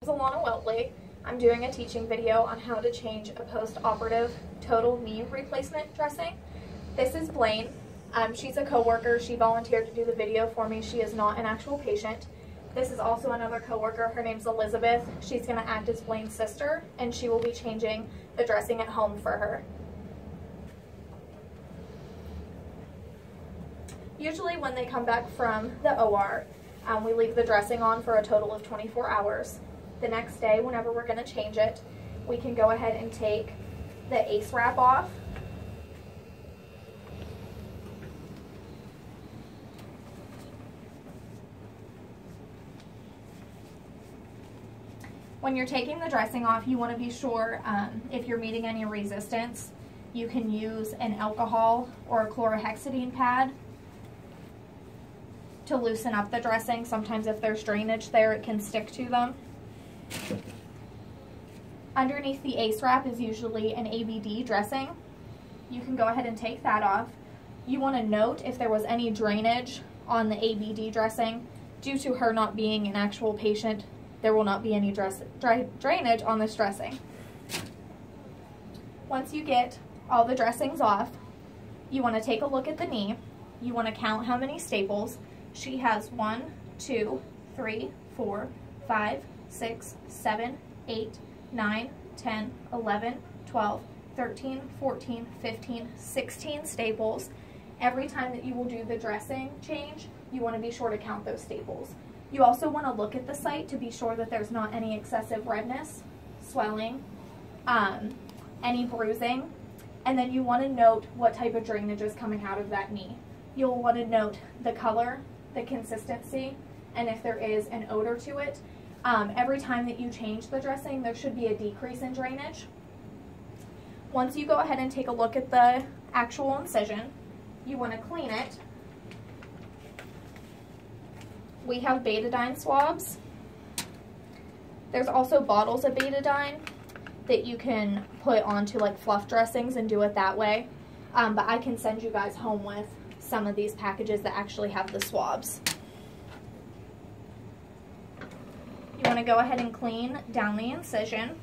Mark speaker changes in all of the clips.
Speaker 1: Alana Weltley. I'm doing a teaching video on how to change a post-operative total knee replacement dressing. This is Blaine. She's a coworker. She volunteered to do the video for me. She is not an actual patient. This is also another coworker. Her name's Elizabeth. She's going to act as Blaine's sister, and she will be changing the dressing at home for her. Usually when they come back from the OR, we leave the dressing on for a total of 24 hours. The next day, whenever we're going to change it, we can go ahead and take the ACE wrap off. When you're taking the dressing off, you want to be sure if you're meeting any resistance, you can use an alcohol or a chlorhexidine pad to loosen up the dressing. Sometimes if there's drainage there, it can stick to them. Underneath the ACE wrap is usually an ABD dressing. You can go ahead and take that off. You want to note if there was any drainage on the ABD dressing. Due to her not being an actual patient, there will not be any drainage on this dressing. Once you get all the dressings off, you want to take a look at the knee. You want to count how many staples. She has 1, 2, 3, 4, 5, 6, 7, 8, 9, 10, 11, 12, 13, 14, 15, 16 staples. Every time that you will do the dressing change, you want to be sure to count those staples. You also want to look at the site to be sure that there's not any excessive redness, swelling, any bruising, and then you want to note what type of drainage is coming out of that knee. You'll want to note the color, the consistency, and if there is an odor to it. Every time that you change the dressing, there should be a decrease in drainage. Once you go ahead and take a look at the actual incision, you want to clean it. We have betadine swabs. There's also bottles of betadine that you can put onto like fluff dressings and do it that way. But I can send you guys home with some of these packages that actually have the swabs. You want to go ahead and clean down the incision.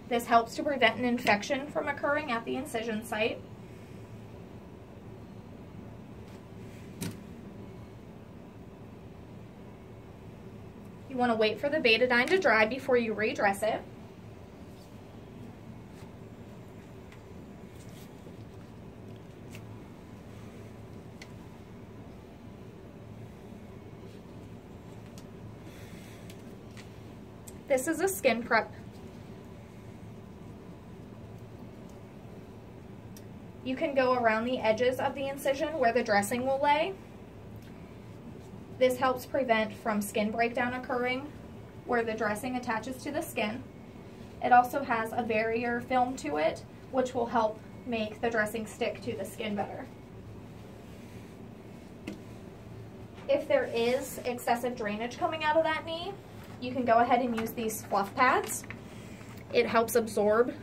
Speaker 1: This helps to prevent an infection from occurring at the incision site. You want to wait for the betadine to dry before you redress it. This is a skin prep. You can go around the edges of the incision where the dressing will lay. This helps prevent from skin breakdown occurring where the dressing attaches to the skin. It also has a barrier film to it, which will help make the dressing stick to the skin better. If there is excessive drainage coming out of that knee, you can go ahead and use these fluff pads. It helps absorb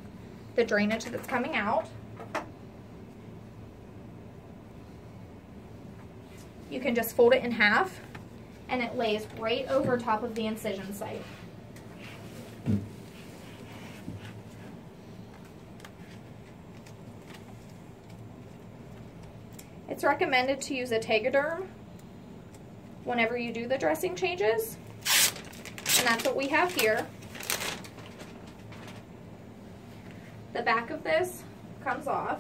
Speaker 1: the drainage that's coming out. You can just fold it in half and it lays right over top of the incision site. It's recommended to use a Tegaderm whenever you do the dressing changes. And that's what we have here. The back of this comes off.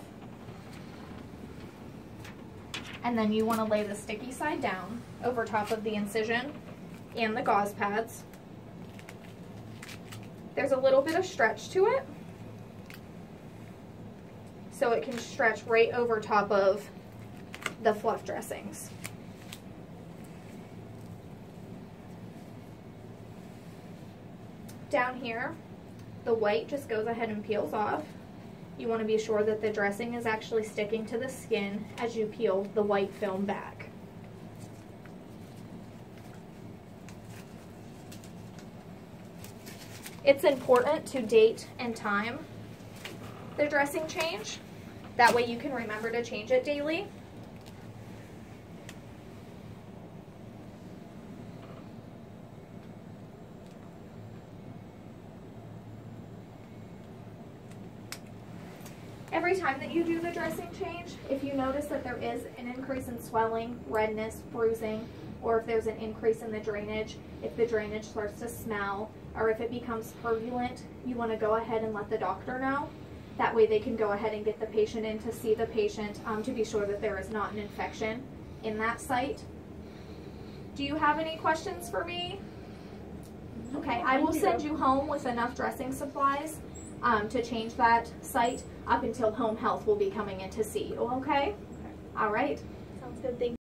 Speaker 1: And then you want to lay the sticky side down over top of the incision and the gauze pads. There's a little bit of stretch to it, so it can stretch right over top of the fluff dressings. Down here, the white just goes ahead and peels off. You want to be sure that the dressing is actually sticking to the skin as you peel the white film back. It's important to date and time the dressing change. That way you can remember to change it daily. every time that you do the dressing change, if you notice that there is an increase in swelling, redness, bruising, or if there's an increase in the drainage, if the drainage starts to smell, or if it becomes turbulent, you want to go ahead and let the doctor know. That way they can go ahead and get the patient in to see the patient to be sure that there is not an infection in that site. Do you have any questions for me? Okay, I will send you home with enough dressing supplies to change that site up until home health will be coming in to see you, okay? All right.
Speaker 2: Sounds good. Thank you.